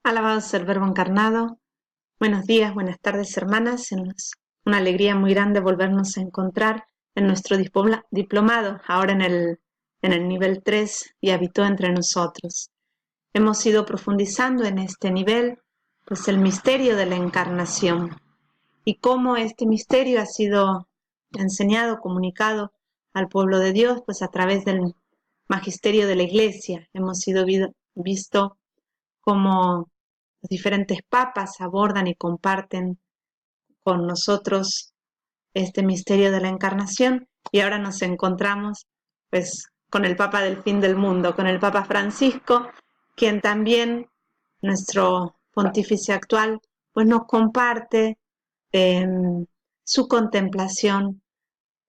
Alabado sea el Verbo encarnado. Buenos días, buenas tardes, hermanas. Es una alegría muy grande volvernos a encontrar en nuestro diplomado, ahora en el nivel 3, y habitó entre nosotros. Hemos ido profundizando en este nivel, pues el misterio de la encarnación y cómo este misterio ha sido enseñado, comunicado al pueblo de Dios, pues a través del magisterio de la Iglesia. Hemos sido visto cómo los diferentes papas abordan y comparten con nosotros este misterio de la encarnación, y ahora nos encontramos pues con el Papa del fin del mundo, con el Papa Francisco, quien también, nuestro pontífice actual, pues nos comparte su contemplación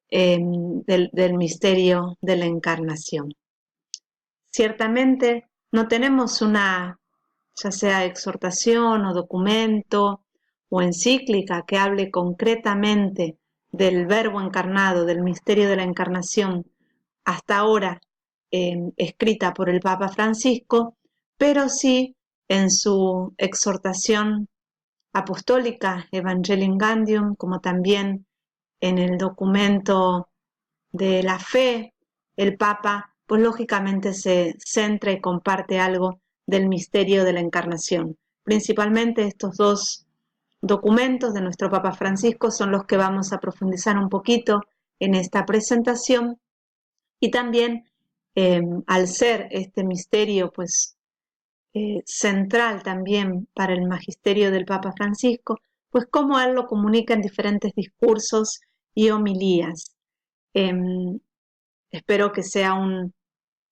del misterio de la encarnación. Ciertamente no tenemos una, ya sea exhortación o documento o encíclica que hable concretamente del Verbo encarnado, del misterio de la encarnación, hasta ahora escrita por el Papa Francisco, pero sí en su exhortación apostólica Evangelii Gaudium, como también en el documento de la fe, el Papa, pues lógicamente se centra y comparte algo del misterio de la encarnación. Principalmente estos dos documentos de nuestro Papa Francisco son los que vamos a profundizar un poquito en esta presentación, y también al ser este misterio pues central también para el magisterio del Papa Francisco, pues cómo él lo comunica en diferentes discursos y homilías. Espero que sea un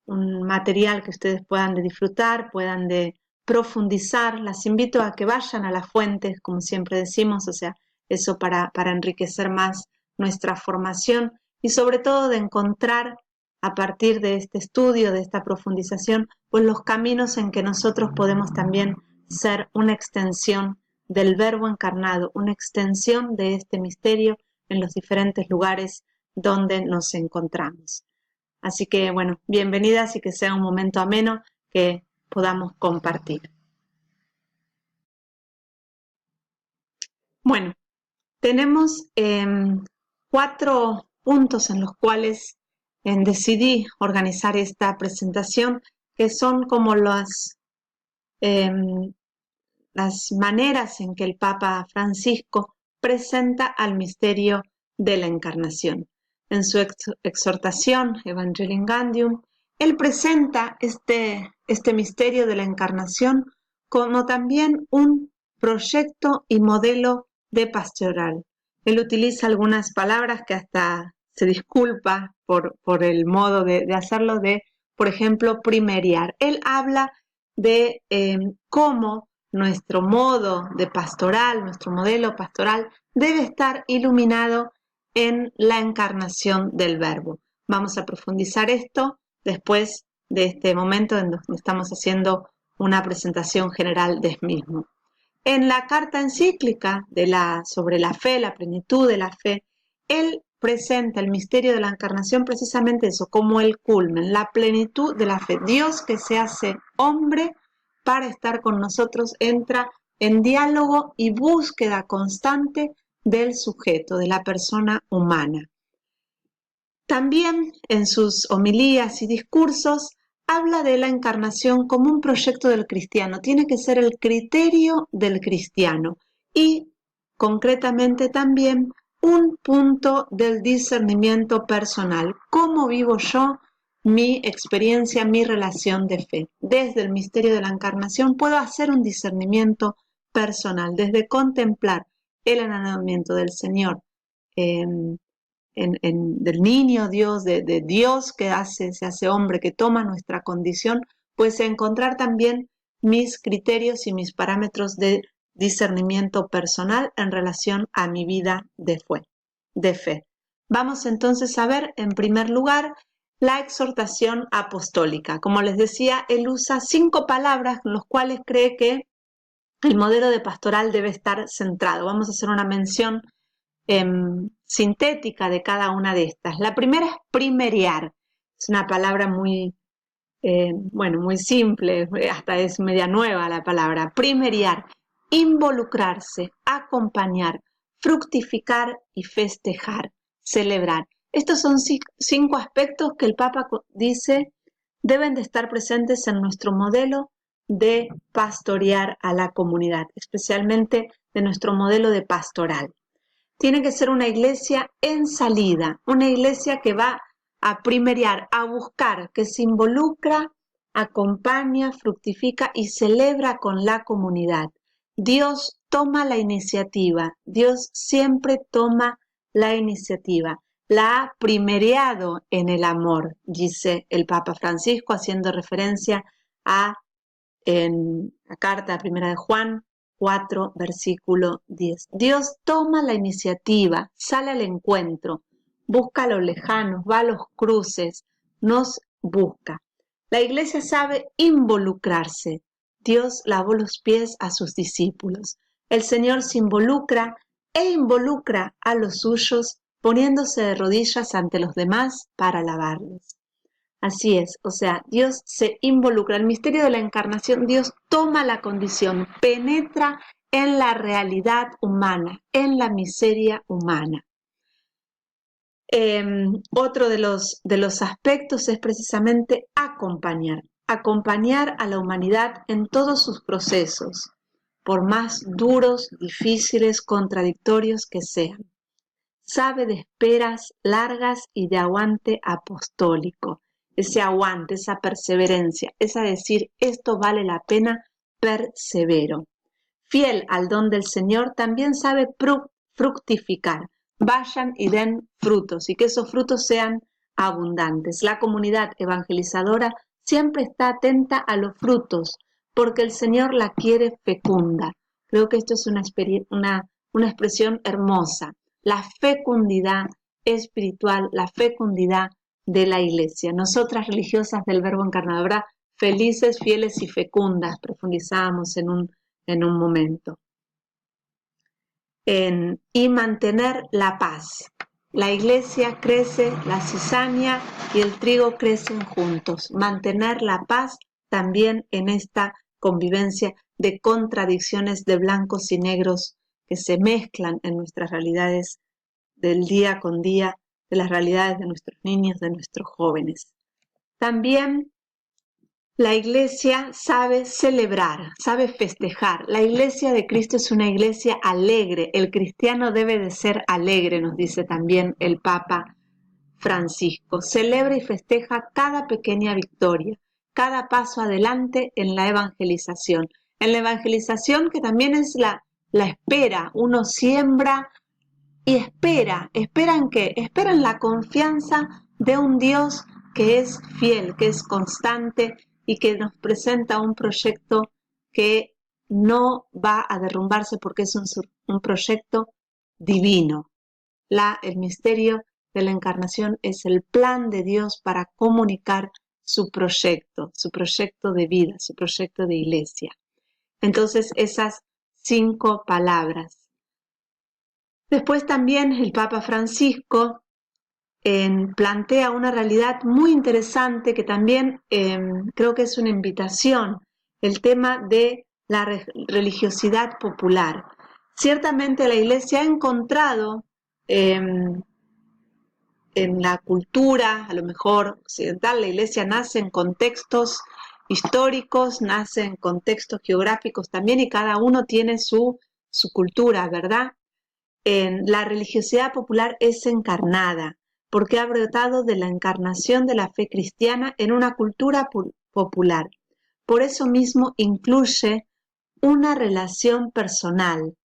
material que ustedes puedan de disfrutar, puedan de profundizar. Las invito a que vayan a las fuentes, como siempre decimos, o sea, eso para enriquecer más nuestra formación, y sobre todo de encontrar a partir de este estudio, de esta profundización, pues los caminos en que nosotros podemos también ser una extensión del Verbo encarnado, una extensión de este misterio en los diferentes lugares donde nos encontramos. Así que, bueno, bienvenidas, y que sea un momento ameno que podamos compartir. Bueno, tenemos 4 puntos en los cuales decidí organizar esta presentación, que son como las maneras en que el Papa Francisco presenta al misterio de la encarnación. En su exhortación Evangelii Gaudium, él presenta este misterio de la encarnación como también un proyecto y modelo de pastoral. Él utiliza algunas palabras que hasta se disculpa por el modo de hacerlo, por ejemplo, primeriar. Él habla de cómo nuestro modo de pastoral, nuestro modelo pastoral, debe estar iluminado en la encarnación del Verbo. Vamos a profundizar esto después de este momento en donde estamos haciendo una presentación general del mismo. En la carta encíclica sobre la fe, la plenitud de la fe, él presenta el misterio de la encarnación precisamente eso, como el culmen, la plenitud de la fe. Dios que se hace hombre para estar con nosotros, entra en diálogo y búsqueda constante del sujeto, de la persona humana. También en sus homilías y discursos habla de la encarnación como un proyecto del cristiano, tiene que ser el criterio del cristiano, y concretamente también un punto del discernimiento personal. ¿Cómo vivo yo mi experiencia, mi relación de fe? Desde el misterio de la encarnación puedo hacer un discernimiento personal, desde contemplar el enamoramiento del Señor, del niño Dios, de Dios que se hace hombre, que toma nuestra condición, pues encontrar también mis criterios y mis parámetros de discernimiento personal en relación a mi vida de fe. Vamos entonces a ver, en primer lugar, la exhortación apostólica. Como les decía, él usa 5 palabras en las cuales cree que el modelo de pastoral debe estar centrado. Vamos a hacer una mención sintética de cada una de estas. La primera es primeriar. Es una palabra muy bueno, muy simple, hasta es media nueva la palabra, primeriar, involucrarse, acompañar, fructificar y festejar, celebrar. Estos son 5 aspectos que el Papa dice deben de estar presentes en nuestro modelo de pastorear a la comunidad, especialmente de nuestro modelo de pastoral. Tiene que ser una iglesia en salida, una iglesia que va a primeriar, a buscar, que se involucra, acompaña, fructifica y celebra con la comunidad. Dios toma la iniciativa, Dios siempre toma la iniciativa. La ha primeriado en el amor, dice el Papa Francisco, haciendo referencia a en la carta primera de Juan 4, versículo 10. Dios toma la iniciativa, sale al encuentro, busca a los lejanos, va a los cruces, nos busca. La iglesia sabe involucrarse. Dios lavó los pies a sus discípulos. El Señor se involucra e involucra a los suyos poniéndose de rodillas ante los demás para lavarlos. Así es, o sea, Dios se involucra. El misterio de la encarnación, Dios toma la condición, penetra en la realidad humana, en la miseria humana. Otro de los aspectos es precisamente acompañar a la humanidad en todos sus procesos, por más duros, difíciles, contradictorios que sean. Sabe de esperas largas y de aguante apostólico. Ese aguante, esa perseverancia, es a decir, esto vale la pena, persevero. Fiel al don del Señor, también sabe fructificar. Vayan y den frutos y que esos frutos sean abundantes. La comunidad evangelizadora siempre está atenta a los frutos porque el Señor la quiere fecunda. Creo que esto es una expresión hermosa. La fecundidad espiritual, la fecundidad de la iglesia. Nosotras religiosas del Verbo encarnado, ¿verdad? Felices, fieles y fecundas, profundizamos en un momento. Y mantener la paz. La iglesia crece, la cizaña y el trigo crecen juntos. Mantener la paz también en esta convivencia de contradicciones de blancos y negros que se mezclan en nuestras realidades del día con día, de las realidades de nuestros niños, de nuestros jóvenes. También la iglesia sabe celebrar, sabe festejar. La iglesia de Cristo es una iglesia alegre. El cristiano debe de ser alegre, nos dice también el Papa Francisco. Celebra y festeja cada pequeña victoria, cada paso adelante en la evangelización. En la evangelización que también es la espera. Uno siembra y espera en qué? Espera en la confianza de un Dios que es fiel, que es constante y que nos presenta un proyecto que no va a derrumbarse porque es un proyecto divino. El misterio de la encarnación es el plan de Dios para comunicar su proyecto de vida, su proyecto de iglesia. Entonces, esas 5 palabras. Después también el Papa Francisco plantea una realidad muy interesante que también creo que es una invitación, el tema de la religiosidad popular. Ciertamente la Iglesia ha encontrado en la cultura, a lo mejor occidental, la Iglesia nace en contextos históricos, nace en contextos geográficos también y cada uno tiene su cultura, ¿verdad? La religiosidad popular es encarnada, porque ha brotado de la encarnación de la fe cristiana en una cultura popular. Por eso mismo incluye una relación personal,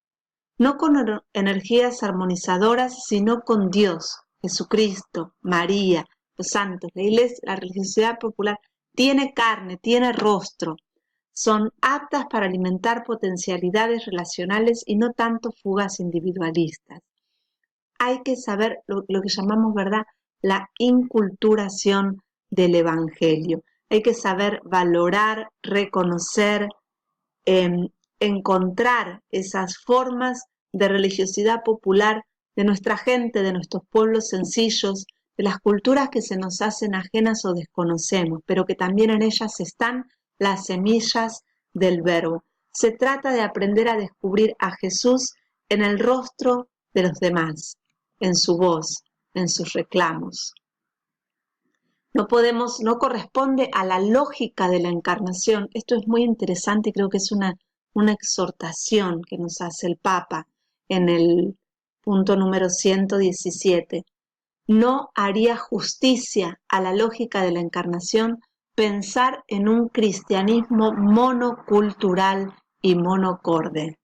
no con energías armonizadoras, sino con Dios, Jesucristo, María, los santos. La iglesia, la religiosidad popular tiene carne, tiene rostro, son aptas para alimentar potencialidades relacionales y no tanto fugas individualistas. Hay que saber lo que llamamos, ¿verdad?, la inculturación del Evangelio. Hay que saber valorar, reconocer, encontrar esas formas de religiosidad popular de nuestra gente, de nuestros pueblos sencillos, de las culturas que se nos hacen ajenas o desconocemos, pero que también en ellas están las semillas del Verbo. Se trata de aprender a descubrir a Jesús en el rostro de los demás, en su voz, en sus reclamos. No corresponde a la lógica de la encarnación. Esto es muy interesante y creo que es una exhortación que nos hace el Papa en el punto número 117. No haría justicia a la lógica de la encarnación pensar en un cristianismo monocultural y monocorde.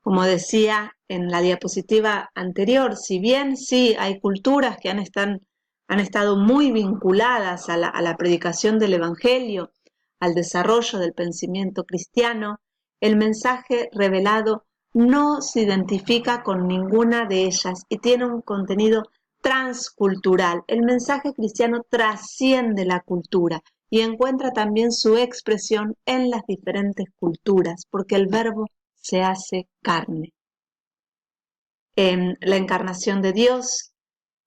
Como decía en la diapositiva anterior, si bien sí hay culturas que han estado muy vinculadas a la predicación del Evangelio, al desarrollo del pensamiento cristiano, el mensaje revelado no se identifica con ninguna de ellas y tiene un contenido transcultural. El mensaje cristiano trasciende la cultura y encuentra también su expresión en las diferentes culturas, porque el Verbo se hace carne. En la encarnación de Dios,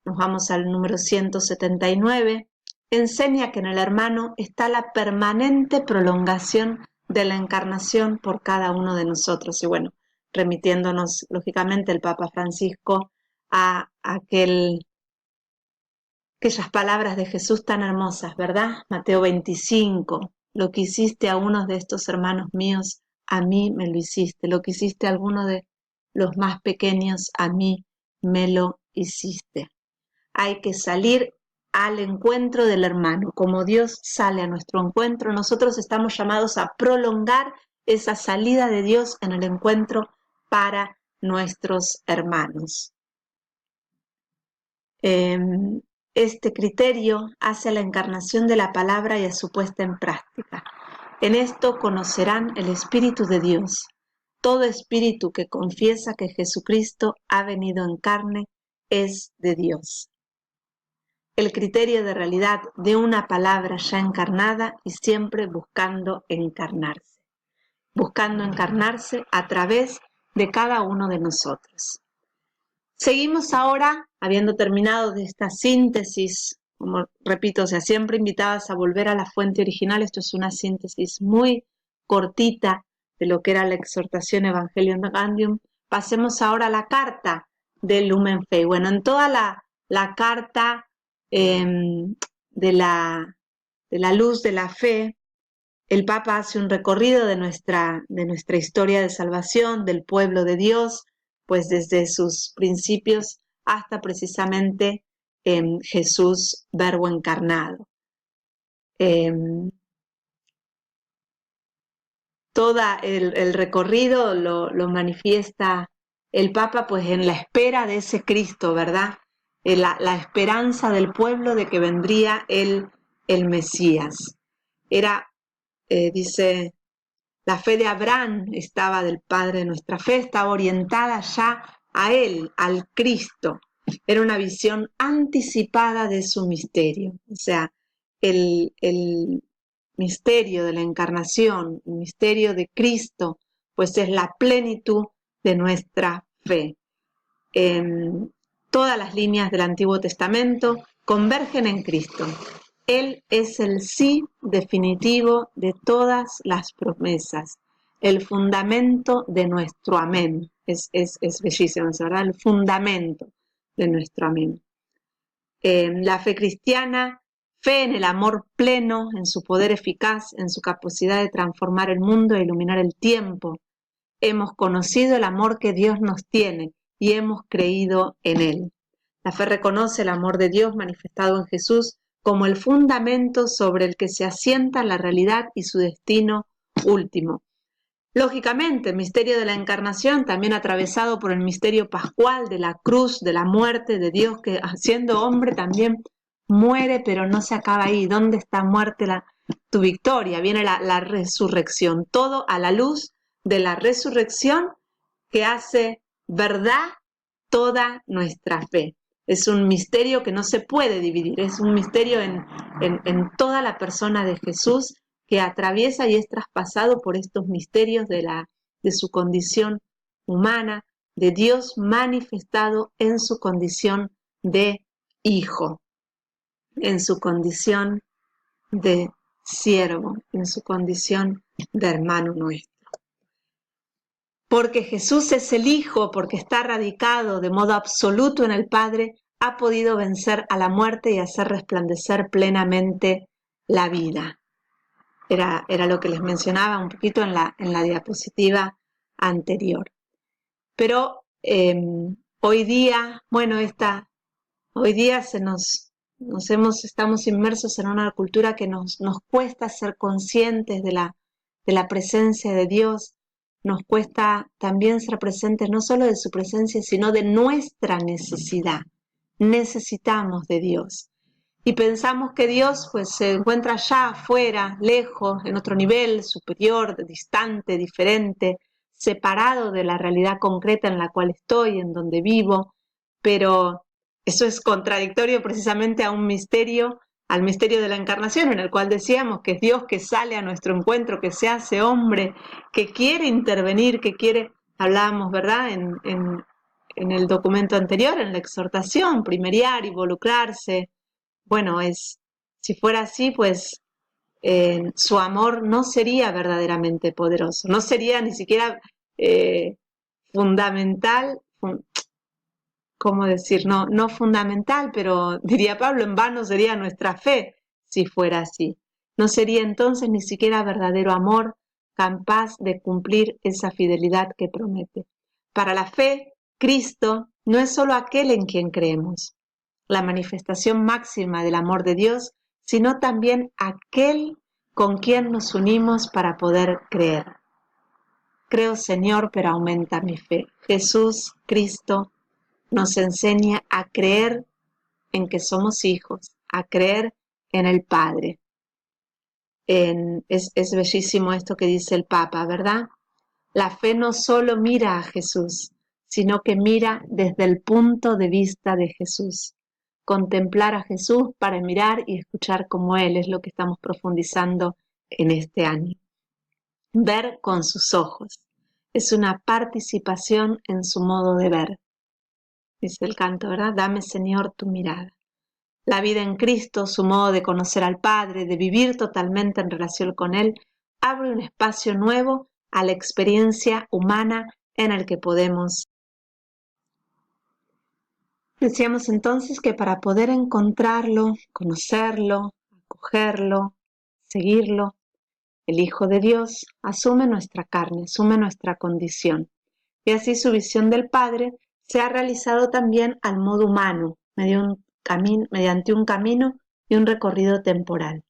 nos vamos al número 179, enseña que en el hermano está la permanente prolongación de la encarnación por cada uno de nosotros. Y bueno, remitiéndonos lógicamente el Papa Francisco a aquellas palabras de Jesús tan hermosas, ¿verdad? Mateo 25, lo que hiciste a uno de estos hermanos míos, a mí me lo hiciste. Lo que hiciste a alguno de los más pequeños, a mí me lo hiciste. Hay que salir al encuentro del hermano. Como Dios sale a nuestro encuentro, nosotros estamos llamados a prolongar esa salida de Dios en el encuentro para nuestros hermanos. Este criterio hace a la encarnación de la palabra y a su puesta en práctica. En esto conocerán el Espíritu de Dios. Todo espíritu que confiesa que Jesucristo ha venido en carne es de Dios. El criterio de realidad de una palabra ya encarnada y siempre buscando encarnarse a través de cada uno de nosotros. Seguimos ahora, habiendo terminado de esta síntesis, como repito, siempre invitadas a volver a la fuente original. Esto es una síntesis muy cortita de lo que era la exhortación Evangelium Gaudium. Pasemos ahora a la carta del Lumen Fidei. Bueno, en toda la carta de la luz de la fe, el Papa hace un recorrido de nuestra historia de salvación, del pueblo de Dios, pues desde sus principios hasta precisamente Jesús, Verbo encarnado. Todo el recorrido lo manifiesta el Papa pues en la espera de ese Cristo, ¿verdad? La esperanza del pueblo de que vendría el Mesías. Dice, la fe de Abraham del padre de nuestra fe, estaba orientada ya a él, al Cristo. Era una visión anticipada de su misterio. O sea, el misterio de la encarnación, el misterio de Cristo, pues es la plenitud de nuestra fe. Todas las líneas del Antiguo Testamento convergen en Cristo. Él es el sí definitivo de todas las promesas, el fundamento de nuestro amén. Es bellísimo, ¿verdad? El fundamento de nuestro amén. La fe cristiana, fe en el amor pleno, en su poder eficaz, en su capacidad de transformar el mundo e iluminar el tiempo. Hemos conocido el amor que Dios nos tiene y hemos creído en él. La fe reconoce el amor de Dios manifestado en Jesús como el fundamento sobre el que se asienta la realidad y su destino último. Lógicamente, el misterio de la encarnación, también atravesado por el misterio pascual de la cruz, de la muerte de Dios, que siendo hombre también muere, pero no se acaba ahí. ¿Dónde está muerte tu victoria? Viene la resurrección, todo a la luz de la resurrección que hace verdad toda nuestra fe. Es un misterio que no se puede dividir, es un misterio en toda la persona de Jesús, que atraviesa y es traspasado por estos misterios de su condición humana, de Dios manifestado en su condición de hijo. en su condición de siervo, en su condición de hermano nuestro. Porque Jesús es el Hijo, porque está radicado de modo absoluto en el Padre, ha podido vencer a la muerte y hacer resplandecer plenamente la vida. Era lo que les mencionaba un poquito en la diapositiva anterior. Pero hoy día, bueno, hoy día estamos inmersos en una cultura que nos cuesta ser conscientes de la presencia de Dios, nos cuesta también ser presentes no solo de su presencia, sino de nuestra necesidad. Necesitamos de Dios. Y pensamos que Dios pues se encuentra allá afuera, lejos, en otro nivel, superior, distante, diferente, separado de la realidad concreta en la cual estoy, en donde vivo, pero eso es contradictorio precisamente al misterio de la encarnación, en el cual decíamos que es Dios que sale a nuestro encuentro, que se hace hombre, que quiere intervenir, que quiere, hablábamos, ¿verdad?, en el documento anterior, en la exhortación, primeriar, involucrarse. Bueno, si fuera así, pues su amor no sería verdaderamente poderoso, no sería ni siquiera fundamental, ¿cómo decir? No fundamental, pero diría Pablo, en vano sería nuestra fe si fuera así. No sería entonces ni siquiera verdadero amor capaz de cumplir esa fidelidad que promete. Para la fe, Cristo no es solo aquel en quien creemos, la manifestación máxima del amor de Dios, sino también aquel con quien nos unimos para poder creer. Creo, Señor, pero aumenta mi fe. Jesús, Cristo, nos enseña a creer en que somos hijos, a creer en el Padre. Es bellísimo esto que dice el Papa, ¿verdad? La fe no solo mira a Jesús, sino que mira desde el punto de vista de Jesús. Contemplar a Jesús para mirar y escuchar como Él es lo que estamos profundizando en este año. Ver con sus ojos. Es una participación en su modo de ver. Dice el canto, ¿verdad? Dame, Señor, tu mirada. La vida en Cristo, su modo de conocer al Padre, de vivir totalmente en relación con Él, abre un espacio nuevo a la experiencia humana en el que podemos. Decíamos entonces que para poder encontrarlo, conocerlo, acogerlo, seguirlo, el Hijo de Dios asume nuestra carne, asume nuestra condición. Y así su visión del Padre se ha realizado también al modo humano, mediante un camino y un recorrido temporal.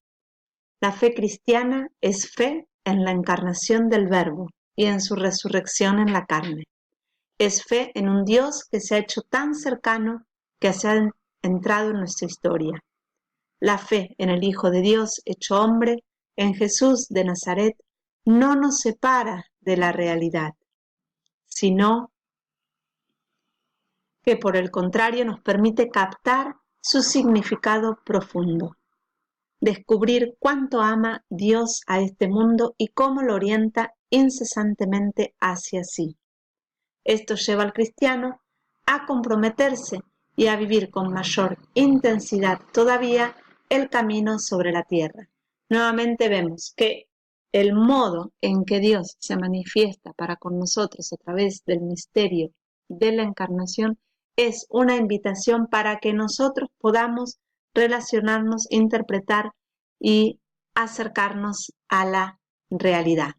La fe cristiana es fe en la encarnación del Verbo y en su resurrección en la carne. Es fe en un Dios que se ha hecho tan cercano que se ha entrado en nuestra historia. La fe en el Hijo de Dios hecho hombre, en Jesús de Nazaret, no nos separa de la realidad, sino que por el contrario nos permite captar su significado profundo, descubrir cuánto ama Dios a este mundo y cómo lo orienta incesantemente hacia sí. Esto lleva al cristiano a comprometerse y a vivir con mayor intensidad todavía el camino sobre la tierra. Nuevamente vemos que el modo en que Dios se manifiesta para con nosotros a través del misterio de la encarnación es una invitación para que nosotros podamos relacionarnos, interpretar y acercarnos a la realidad.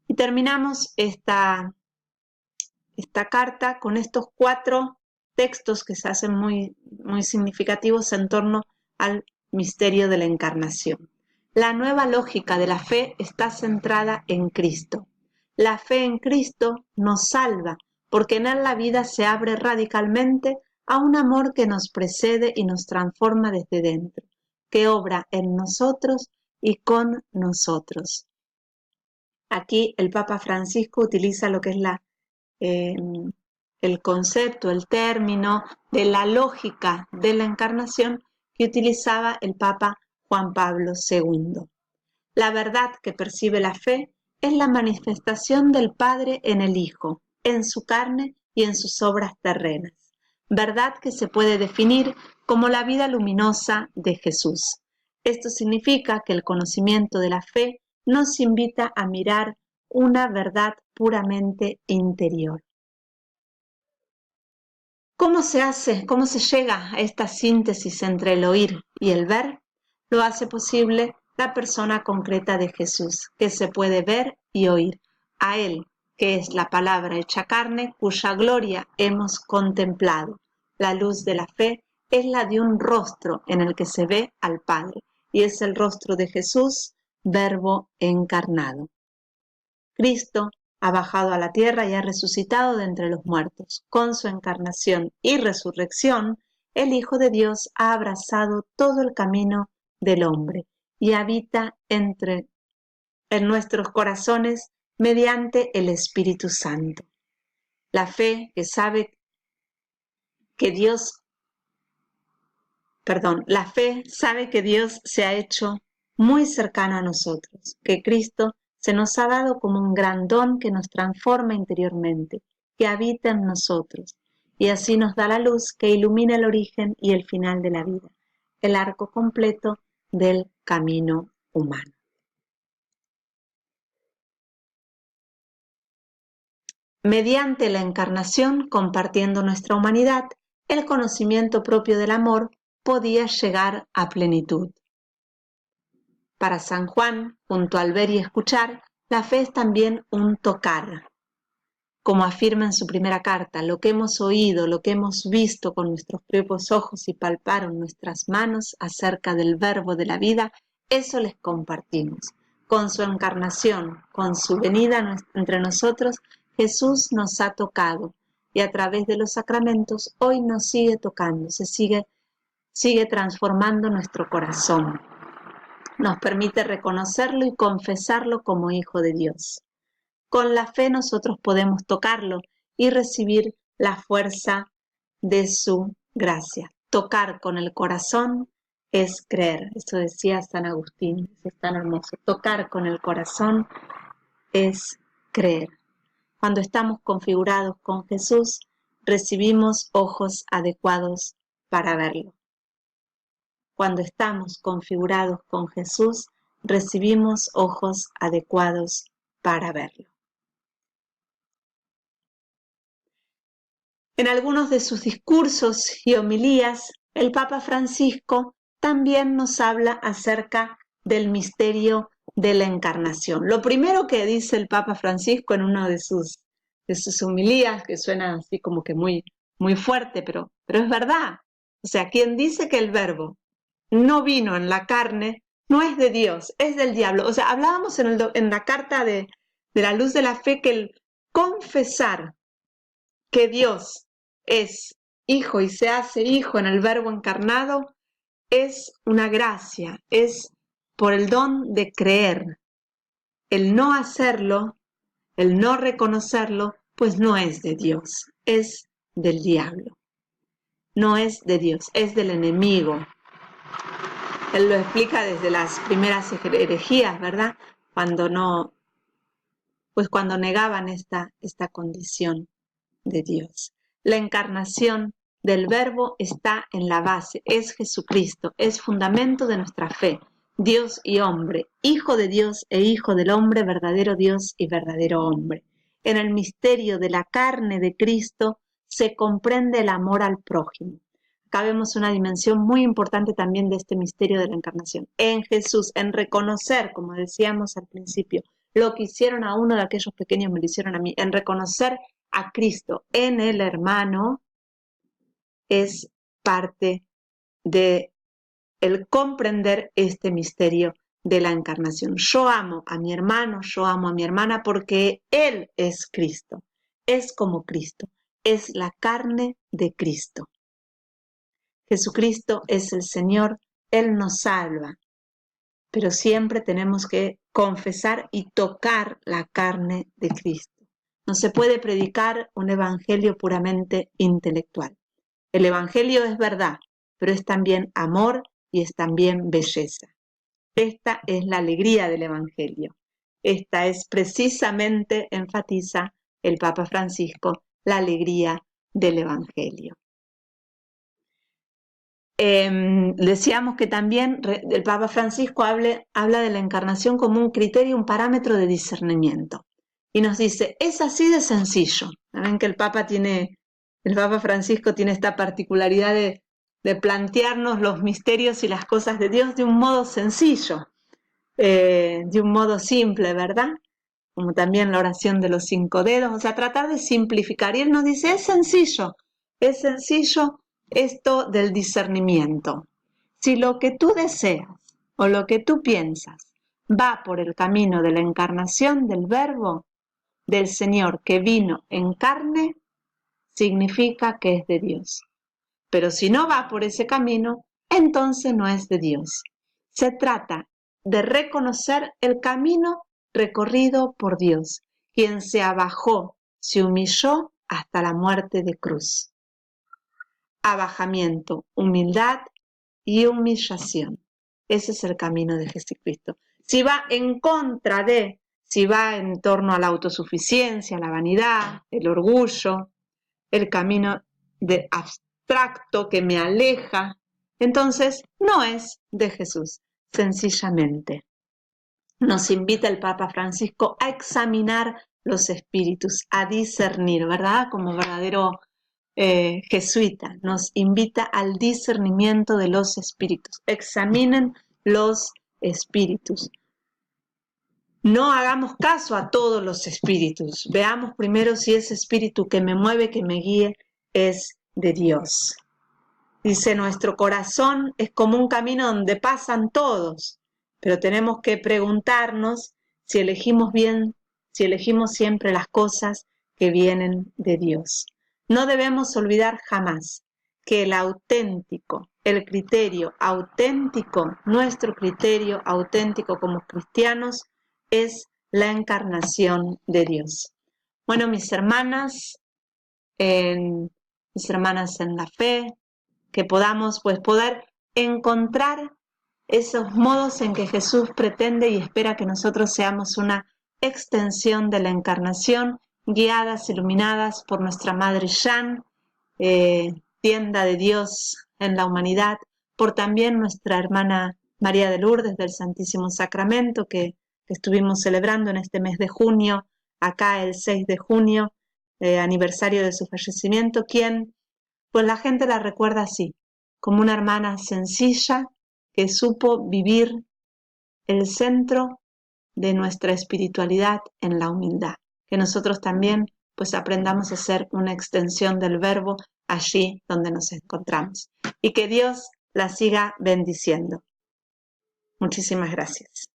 Y terminamos esta carta con estos 4 textos que se hacen muy, muy significativos en torno al misterio de la encarnación. La nueva lógica de la fe está centrada en Cristo. La fe en Cristo nos salva, porque en Él la vida se abre radicalmente a un amor que nos precede y nos transforma desde dentro, que obra en nosotros y con nosotros. Aquí el Papa Francisco utiliza lo que es el concepto, el término de la lógica de la encarnación que utilizaba el Papa Juan Pablo II. La verdad que percibe la fe es la manifestación del Padre en el Hijo, en su carne y en sus obras terrenas. verdad que se puede definir como la vida luminosa de Jesús. Esto significa que el conocimiento de la fe nos invita a mirar una verdad puramente interior. ¿Cómo se hace, cómo se llega a esta síntesis entre el oír y el ver? Lo hace posible la persona concreta de Jesús, que se puede ver y oír. A Él, que es la palabra hecha carne, cuya gloria hemos contemplado. La luz de la fe es la de un rostro en el que se ve al Padre, y es el rostro de Jesús, Verbo encarnado. Cristo ha bajado a la tierra y ha resucitado de entre los muertos. Con su encarnación y resurrección, el Hijo de Dios ha abrazado todo el camino del hombre y habita en nuestros corazones mediante el Espíritu Santo. La fe que sabe que la fe sabe que Dios se ha hecho muy cercano a nosotros, que Cristo se nos ha dado como un gran don que nos transforma interiormente, que habita en nosotros, y así nos da la luz que ilumina el origen y el final de la vida, el arco completo del camino humano. Mediante la encarnación, compartiendo nuestra humanidad, el conocimiento propio del amor podía llegar a plenitud. Para San Juan, junto al ver y escuchar, la fe es también un tocar. Como afirma en su primera carta, lo que hemos oído, lo que hemos visto con nuestros propios ojos y palparon nuestras manos acerca del verbo de la vida, eso les compartimos. Con su encarnación, con su venida entre nosotros, Jesús nos ha tocado y a través de los sacramentos hoy nos sigue tocando, sigue transformando nuestro corazón. Nos permite reconocerlo y confesarlo como Hijo de Dios. Con la fe nosotros podemos tocarlo y recibir la fuerza de su gracia. Tocar con el corazón es creer. Esto decía San Agustín, es tan hermoso. Tocar con el corazón es creer. Cuando estamos configurados con Jesús, recibimos ojos adecuados para verlo. Cuando estamos configurados con Jesús, recibimos ojos adecuados para verlo. En algunos de sus discursos y homilías, el Papa Francisco también nos habla acerca del misterio de la encarnación. Lo primero que dice el Papa Francisco en una de sus homilías, que suena así como que muy, muy fuerte, pero es verdad. O sea, quien dice que el verbo no vino en la carne, no es de Dios, es del diablo. O sea, hablábamos en la carta de la luz de la fe que el confesar que Dios es hijo y se hace hijo en el verbo encarnado es una gracia, es por el don de creer. El no hacerlo, el no reconocerlo, pues no es de Dios, es del diablo. No es de Dios, es del enemigo. Él lo explica desde las primeras herejías, ¿verdad? Cuando negaban esta condición de Dios. La encarnación del Verbo está en la base, es Jesucristo, es fundamento de nuestra fe. Dios y hombre, Hijo de Dios e Hijo del hombre, verdadero Dios y verdadero hombre. En el misterio de la carne de Cristo se comprende el amor al prójimo. Acá vemos una dimensión muy importante también de este misterio de la encarnación. En Jesús, en reconocer, como decíamos al principio, lo que hicieron a uno de aquellos pequeños me lo hicieron a mí, en reconocer a Cristo en el hermano es parte de el comprender este misterio de la encarnación. Yo amo a mi hermano, yo amo a mi hermana porque Él es Cristo, es como Cristo, es la carne de Cristo. Jesucristo es el Señor, Él nos salva, pero siempre tenemos que confesar y tocar la carne de Cristo. No se puede predicar un evangelio puramente intelectual. El evangelio es verdad, pero es también amor y es también belleza. Esta es la alegría del evangelio. Esta es precisamente, enfatiza el Papa Francisco, la alegría del evangelio. Decíamos que también el Papa Francisco habla de la encarnación como un criterio, un parámetro de discernimiento. Y nos dice, es así de sencillo. Saben que el Papa Francisco tiene esta particularidad de plantearnos los misterios y las cosas de Dios de un modo sencillo, de un modo simple, ¿verdad? Como también la oración de los 5 dedos, o sea, tratar de simplificar. Y él nos dice, es sencillo esto del discernimiento. Si lo que tú deseas o lo que tú piensas va por el camino de la encarnación del Verbo, del Señor que vino en carne, significa que es de Dios. Pero si no va por ese camino, entonces no es de Dios. Se trata de reconocer el camino recorrido por Dios, quien se abajó, se humilló hasta la muerte de cruz. Abajamiento, humildad y humillación. Ese es el camino de Jesucristo. Si va en contra de, si va en torno a la autosuficiencia, la vanidad, el orgullo, el camino de abstracto que me aleja, entonces no es de Jesús, sencillamente. Nos invita el Papa Francisco a examinar los espíritus, a discernir, ¿verdad? Como verdadero jesuita, nos invita al discernimiento de los espíritus. Examinen los espíritus. No hagamos caso a todos los espíritus. Veamos primero si ese espíritu que me mueve, que me guíe, es de Dios. Dice, nuestro corazón es como un camino donde pasan todos, pero tenemos que preguntarnos si elegimos bien, si elegimos siempre las cosas que vienen de Dios. No debemos olvidar jamás que el criterio auténtico, nuestro criterio auténtico como cristianos, es la encarnación de Dios. Bueno, mis hermanas en la fe, que podamos poder encontrar esos modos en que Jesús pretende y espera que nosotros seamos una extensión de la encarnación, guiadas, iluminadas por nuestra Madre Jan, tienda de Dios en la humanidad, por también nuestra hermana María de Lourdes del Santísimo Sacramento, que estuvimos celebrando en este mes de junio, acá el 6 de junio, aniversario de su fallecimiento, quien, pues la gente la recuerda así, como una hermana sencilla que supo vivir el centro de nuestra espiritualidad en la humildad. Que nosotros también pues aprendamos a ser una extensión del Verbo allí donde nos encontramos. Y que Dios la siga bendiciendo. Muchísimas gracias.